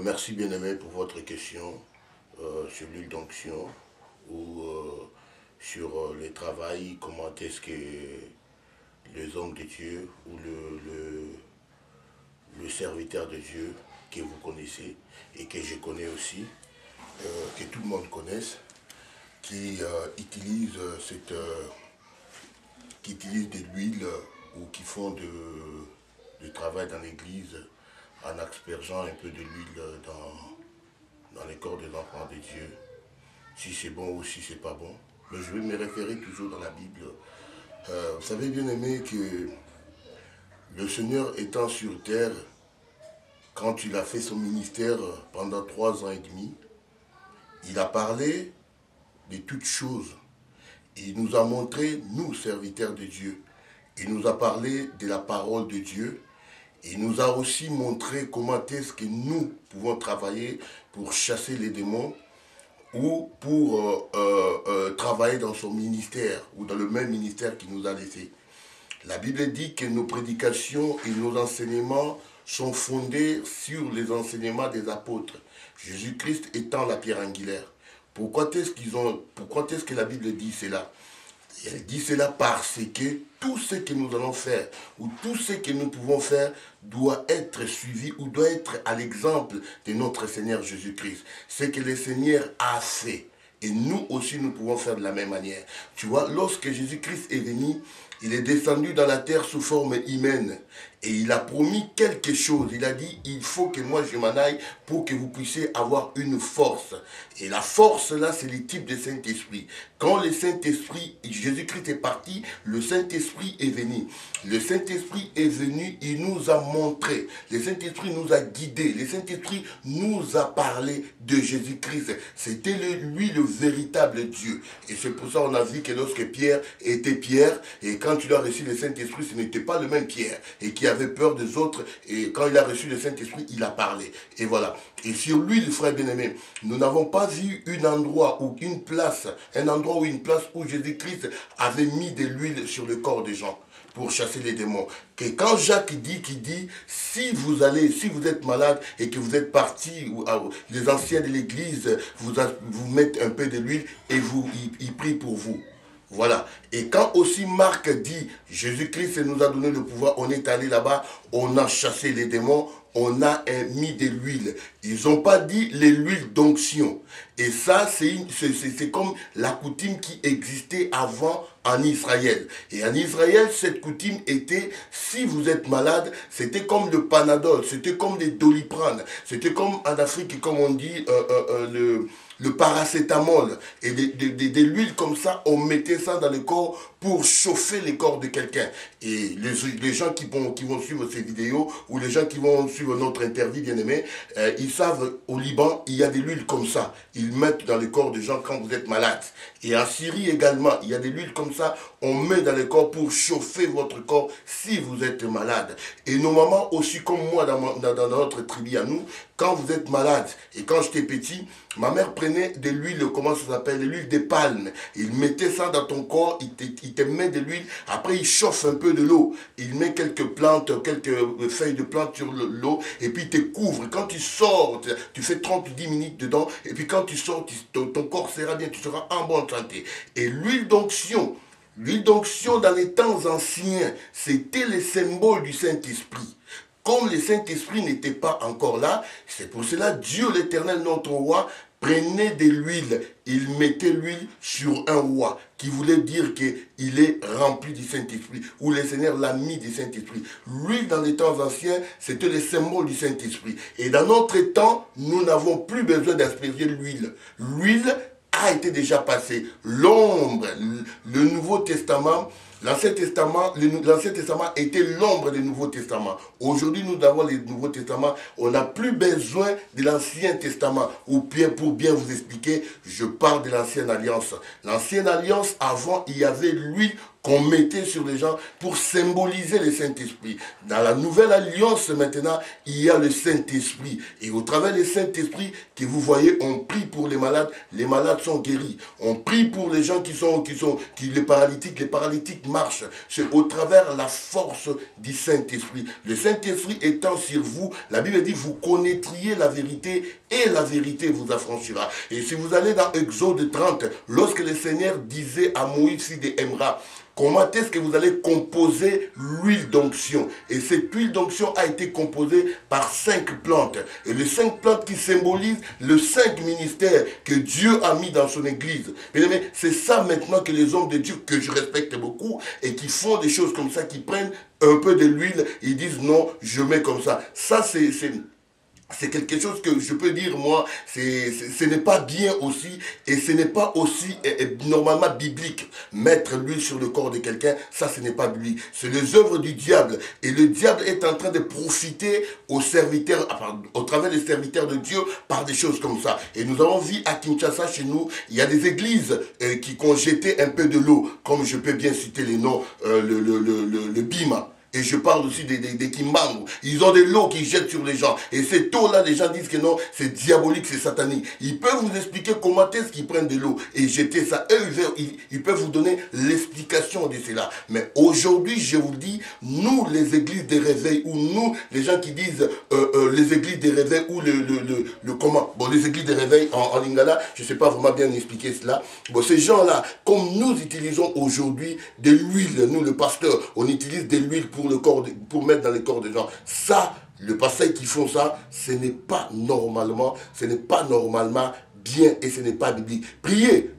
Merci bien-aimé pour votre question sur l'huile d'onction ou sur le travail, comment est-ce que les hommes de Dieu ou le serviteur de Dieu que vous connaissez et que je connais aussi, que tout le monde connaisse, qui utilisent qui utilisent de l'huile ou qui font du travail dans l'église en aspergeant un peu de l'huile dans les corps des enfants de Dieu, si c'est bon ou si c'est pas bon. Mais je vais me référer toujours dans la Bible. Vous savez bien aimé que le Seigneur étant sur terre, quand il a fait son ministère pendant 3 ans et demi, il a parlé de toutes choses. Il nous a montré, nous, serviteurs de Dieu, il nous a parlé de la parole de Dieu. Il nous a aussi montré comment est-ce que nous pouvons travailler pour chasser les démons ou pour travailler dans son ministère ou dans le même ministère qu'il nous a laissé. La Bible dit que nos prédications et nos enseignements sont fondés sur les enseignements des apôtres, Jésus-Christ étant la pierre angulaire. Pourquoi est-ce que la Bible dit cela? Elle dit cela parce que tout ce que nous allons faire ou tout ce que nous pouvons faire doit être suivi ou doit être à l'exemple de notre Seigneur Jésus-Christ. Ce que le Seigneur a fait. Et nous aussi, nous pouvons faire de la même manière. Tu vois, lorsque Jésus-Christ est venu, il est descendu dans la terre sous forme humaine. Et il a promis quelque chose. Il a dit, il faut que moi je m'en aille pour que vous puissiez avoir une force. Et la force là, c'est le type de Saint-Esprit. Quand le Saint-Esprit, Jésus-Christ est parti, le Saint-Esprit est venu. Le Saint-Esprit est venu, il nous a montré. Le Saint-Esprit nous a guidés. Le Saint-Esprit nous a parlé de Jésus-Christ. C'était lui le véritable Dieu. Et c'est pour ça qu'on a vu que lorsque Pierre était Pierre, et quand il a reçu le Saint-Esprit, ce n'était pas le même Pierre. Et qui avait peur des autres, et quand il a reçu le Saint-Esprit, il a parlé. Et voilà. Et sur lui, le frère bien-aimé, nous n'avons pas vu un endroit ou une place où Jésus-Christ avait mis de l'huile sur le corps des gens pour chasser les démons. Que quand Jacques dit, si vous êtes malade et que vous êtes parti, les anciens de l'église vous mettent un peu de l'huile et ils prient pour vous. Voilà. Et quand aussi Marc dit, Jésus-Christ nous a donné le pouvoir, on est allé là-bas, on a chassé les démons, on a mis de l'huile. Ils n'ont pas dit l'huile d'onction. Et ça, c'est comme la coutume qui existait avant en Israël. Et en Israël, cette coutume était, si vous êtes malade, c'était comme le Panadol, c'était comme les Doliprane, c'était comme en Afrique, comme on dit, le paracétamol. Et de l'huile comme ça, on mettait ça dans le corps pour chauffer le corps de quelqu'un. Et les gens qui vont suivre ces vidéos, ou les gens qui vont suivre notre interview, bien aimé, ils savent, au Liban, il y a de l'huile comme ça. Ils mettent dans le corps des gens quand vous êtes malade. Et en Syrie également, il y a de l'huile comme ça, on met dans le corps pour chauffer votre corps si vous êtes malade. Et nos mamans aussi, comme moi dans notre tribu à nous, quand vous êtes malade, et quand j'étais petit, ma mère prenait de l'huile, comment ça s'appelle, de l'huile de palme. Il mettait ça dans ton corps, il te met de l'huile, après il chauffe un peu de l'eau. Il met quelques plantes, quelques feuilles de plantes sur l'eau, et puis il te couvre. Quand tu sors, tu fais 30-10 minutes dedans, et puis quand tu sors, ton corps sera bien, tu seras en bonne santé. Et l'huile d'onction dans les temps anciens, c'était le symbole du Saint-Esprit. Comme le Saint-Esprit n'était pas encore là, c'est pour cela Dieu l'Éternel, notre roi, prenait de l'huile. Il mettait l'huile sur un roi, qui voulait dire qu'il est rempli du Saint-Esprit, ou le Seigneur l'a mis du Saint-Esprit. L'huile dans les temps anciens, c'était le symbole du Saint-Esprit. Et dans notre temps, nous n'avons plus besoin d'asperger l'huile. L'huile a été déjà passée. L'ombre, le Nouveau Testament, l'Ancien Testament était l'ombre du Nouveau Testament. Aujourd'hui, nous avons le Nouveau Testament. On n'a plus besoin de l'Ancien Testament. Ou bien, pour bien vous expliquer, je parle de l'Ancienne Alliance. L'Ancienne Alliance, avant, il y avait l'huile qu'on mettait sur les gens pour symboliser le Saint-Esprit. Dans la nouvelle alliance maintenant, il y a le Saint-Esprit. Et au travers du Saint-Esprit, que vous voyez, on prie pour les malades sont guéris. On prie pour les gens les paralytiques marchent. C'est au travers la force du Saint-Esprit. Le Saint-Esprit étant sur vous, la Bible dit, vous connaîtriez la vérité et la vérité vous affranchira. Et si vous allez dans Exode 30, lorsque le Seigneur disait à Moïse de Emra, comment est-ce que vous allez composer l'huile d'onction? Et cette huile d'onction a été composée par 5 plantes. Et les 5 plantes qui symbolisent les 5 ministères que Dieu a mis dans son église. Mais c'est ça maintenant que les hommes de Dieu, que je respecte beaucoup, et qui font des choses comme ça, qui prennent un peu de l'huile, ils disent non, je mets comme ça. Ça, c'est quelque chose que je peux dire, moi, ce n'est pas bien aussi, et ce n'est pas aussi normalement biblique. Mettre l'huile sur le corps de quelqu'un, ça, ce n'est pas biblique. C'est les œuvres du diable. Et le diable est en train de profiter aux serviteurs, au travers des serviteurs de Dieu, par des choses comme ça. Et nous avons vu à Kinshasa, chez nous, il y a des églises qui ont jeté un peu de l'eau, comme je peux bien citer les noms, le Bima. Et je parle aussi des Kimbangu. Ils ont de l'eau qu'ils jettent sur les gens. Et cette eau-là, les gens disent que non, c'est diabolique, c'est satanique. Ils peuvent vous expliquer comment est-ce qu'ils prennent de l'eau et jeter ça. Eux, ils peuvent vous donner l'explication de cela. Mais aujourd'hui, je vous dis, nous, les églises des réveils, ou nous, les gens qui disent les églises des réveils, ou le comment. Bon, les églises des réveils en lingala, je ne sais pas vraiment bien expliquer cela. Bon, ces gens-là, comme nous utilisons aujourd'hui de l'huile, nous, le pasteur, on utilise de l'huile pour mettre dans le corps des gens. Ça, le pasteur qui font ça, ce n'est pas normalement bien et ce n'est pas biblique. Priez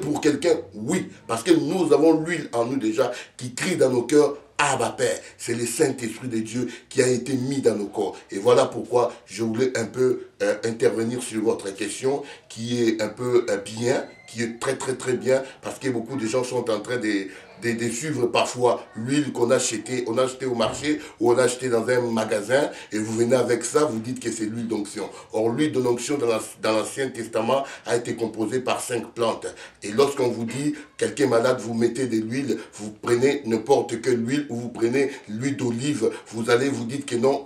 pour quelqu'un, oui, parce que nous avons l'huile en nous déjà qui crie dans nos cœurs, Abba Père. C'est le Saint-Esprit de Dieu qui a été mis dans nos corps. Et voilà pourquoi je voulais un peu intervenir sur votre question qui est un peu bien, qui est très très très bien, parce que beaucoup de gens sont en train de suivre parfois l'huile qu'on a acheté au marché ou on a acheté dans un magasin et vous venez avec ça, vous dites que c'est l'huile d'onction. Or, l'huile d'onction dans l'Ancien Testament a été composée par 5 plantes. Et lorsqu'on vous dit, quelqu'un malade, vous mettez de l'huile, vous prenez n'importe quelle huile ou vous prenez l'huile d'olive, vous dites que non,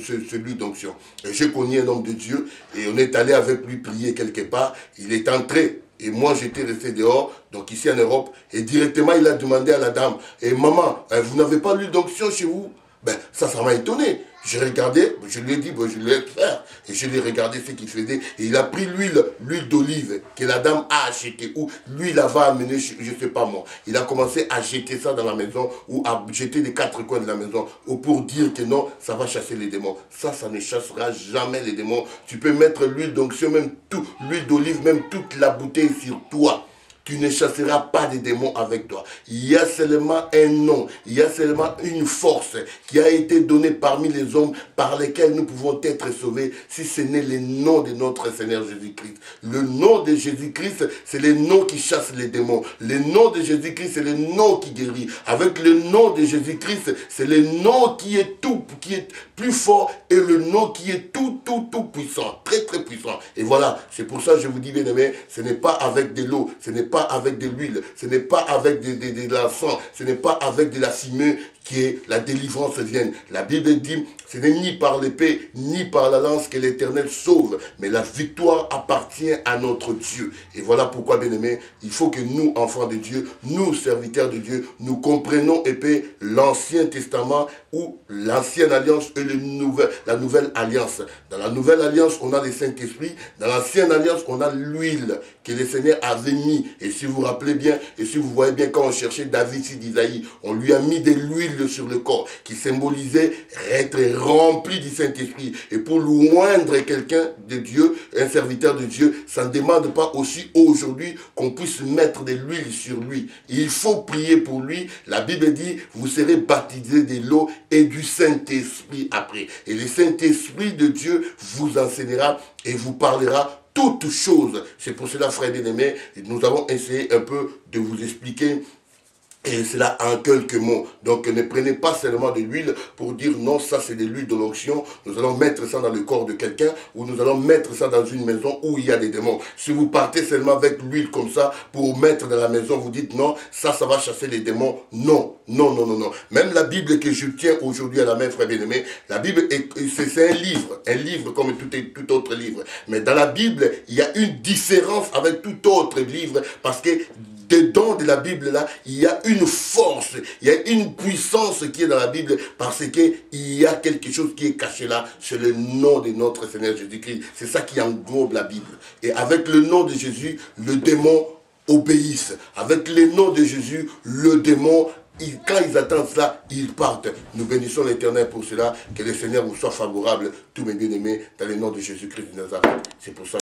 c'est l'huile d'onction. J'ai connu un homme de Dieu et on est allé avec lui prier quelque part, il est entré. Et moi, j'étais resté dehors, donc ici en Europe, et directement, il a demandé à la dame, « Et maman, vous n'avez pas l'huile d'onction chez vous ?» Ben, ça m'a étonné. J'ai regardé, je lui ai dit, bon, je lui ai fait, et je l'ai regardé ce qu'il faisait, et il a pris l'huile d'olive que la dame a achetée, ou lui, il avait amené, je ne sais pas moi. Il a commencé à jeter ça dans la maison, ou à jeter les 4 coins de la maison, ou pour dire que non, ça va chasser les démons. Ça ne chassera jamais les démons. Tu peux mettre l'huile d'onction, même tout, l'huile d'olive, même toute la bouteille sur toi. Tu ne chasseras pas des démons avec toi. Il y a seulement un nom, il y a seulement une force qui a été donnée parmi les hommes par lesquels nous pouvons être sauvés si ce n'est le nom de notre Seigneur Jésus-Christ. Le nom de Jésus-Christ, c'est le nom qui chasse les démons. Le nom de Jésus-Christ, c'est le nom qui guérit. Avec le nom de Jésus-Christ, c'est le nom qui est plus fort et le nom qui est tout puissant, très très puissant. Et voilà, c'est pour ça que je vous dis, bien aimé, ce n'est pas avec de l'eau, ce n'est pas avec de l'huile, ce n'est pas avec de l'encens, ce n'est pas avec de la fumée que la délivrance vienne. La Bible dit, ce n'est ni par l'épée, ni par la lance que l'Éternel sauve, mais la victoire appartient à notre Dieu. Et voilà pourquoi, bien aimé, il faut que nous, enfants de Dieu, nous, serviteurs de Dieu, nous comprenions l'Ancien Testament ou l'Ancienne Alliance et la Nouvelle Alliance. Dans la Nouvelle Alliance, on a le Saint-Esprit. Dans l'Ancienne Alliance, on a l'huile que le Seigneur avait mis. Et si vous vous rappelez bien, et si vous voyez bien, quand on cherchait David si d'Isaïe, on lui a mis de l'huile sur le corps qui symbolisait être rempli du Saint-Esprit. Et pour loindre quelqu'un de Dieu, un serviteur de Dieu, ça ne demande pas aussi aujourd'hui qu'on puisse mettre de l'huile sur lui. Il faut prier pour lui. La Bible dit, vous serez baptisés de l'eau et du Saint-Esprit après. Et le Saint-Esprit de Dieu vous enseignera et vous parlera toutes choses. C'est pour cela, frères bien-aimés, nous avons essayé un peu de vous expliquer Et cela en quelques mots. Donc ne prenez pas seulement de l'huile pour dire non, ça c'est de l'huile de l'onction. Nous allons mettre ça dans le corps de quelqu'un ou nous allons mettre ça dans une maison où il y a des démons. Si vous partez seulement avec l'huile comme ça pour mettre dans la maison, vous dites non, ça va chasser les démons. Non, non, non, non, non. Même la Bible que je tiens aujourd'hui à la main, frère bien-aimé, la Bible, c'est un livre comme tout autre livre. Mais dans la Bible, il y a une différence avec tout autre livre parce que dedans de la Bible là, il y a une force, il y a une puissance qui est dans la Bible parce qu'il y a quelque chose qui est caché là, c'est le nom de notre Seigneur Jésus-Christ. C'est ça qui englobe la Bible. Et avec le nom de Jésus, le démon obéisse. Avec le nom de Jésus, le démon, quand ils attendent cela, ils partent. Nous bénissons l'Éternel pour cela. Que le Seigneur vous soit favorable, tous mes bien-aimés, dans le nom de Jésus-Christ de Nazareth. C'est pour ça